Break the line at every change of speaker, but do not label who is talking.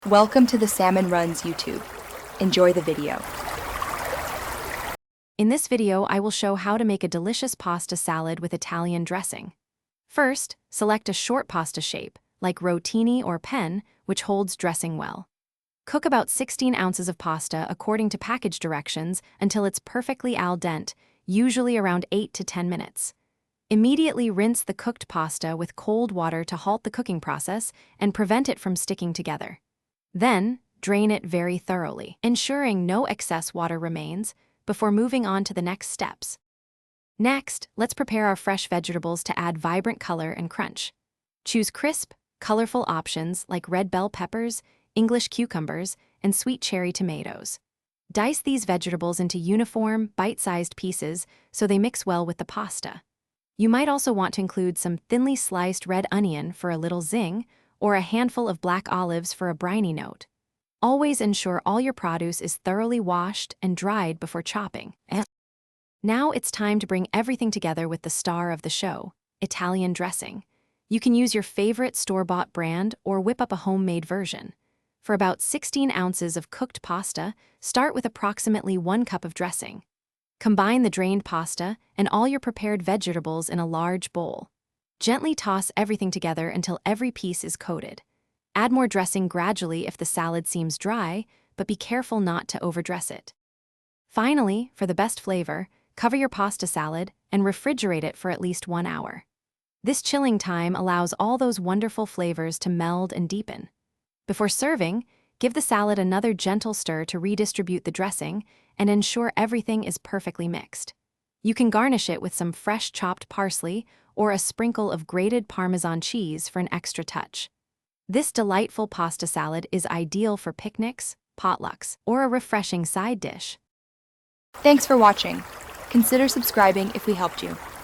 Welcome to the Salmon Runs YouTube. Enjoy the video.
In this video, I will show how to make a delicious pasta salad with Italian dressing. First, select a short pasta shape, like rotini or pen, which holds dressing well. Cook about 16 ounces of pasta according to package directions until it's perfectly al dente, usually around 8 to 10 minutes. Immediately rinse the cooked pasta with cold water to halt the cooking process and prevent it from sticking together. Then, drain it very thoroughly, ensuring no excess water remains, before moving on to the next steps. Next, let's prepare our fresh vegetables to add vibrant color and crunch. Choose crisp, colorful options like red bell peppers, English cucumbers, and sweet cherry tomatoes. Dice these vegetables into uniform, bite-sized pieces so they mix well with the pasta. You might also want to include some thinly sliced red onion for a little zing, or a handful of black olives for a briny note. Always ensure all your produce is thoroughly washed and dried before chopping. Now it's time to bring everything together with the star of the show, Italian dressing. You can use your favorite store-bought brand or whip up a homemade version. For about 16 ounces of cooked pasta, start with approximately 1 cup of dressing. Combine the drained pasta and all your prepared vegetables in a large bowl. Gently toss everything together until every piece is coated. Add more dressing gradually if the salad seems dry, but be careful not to overdress it. Finally, for the best flavor, cover your pasta salad and refrigerate it for at least 1 hour. This chilling time allows all those wonderful flavors to meld and deepen. Before serving, give the salad another gentle stir to redistribute the dressing and ensure everything is perfectly mixed. You can garnish it with some fresh chopped parsley or a sprinkle of grated Parmesan cheese for an extra touch. This delightful pasta salad is ideal for picnics, potlucks, or a refreshing side dish.
Thanks for watching. Consider subscribing if we helped you.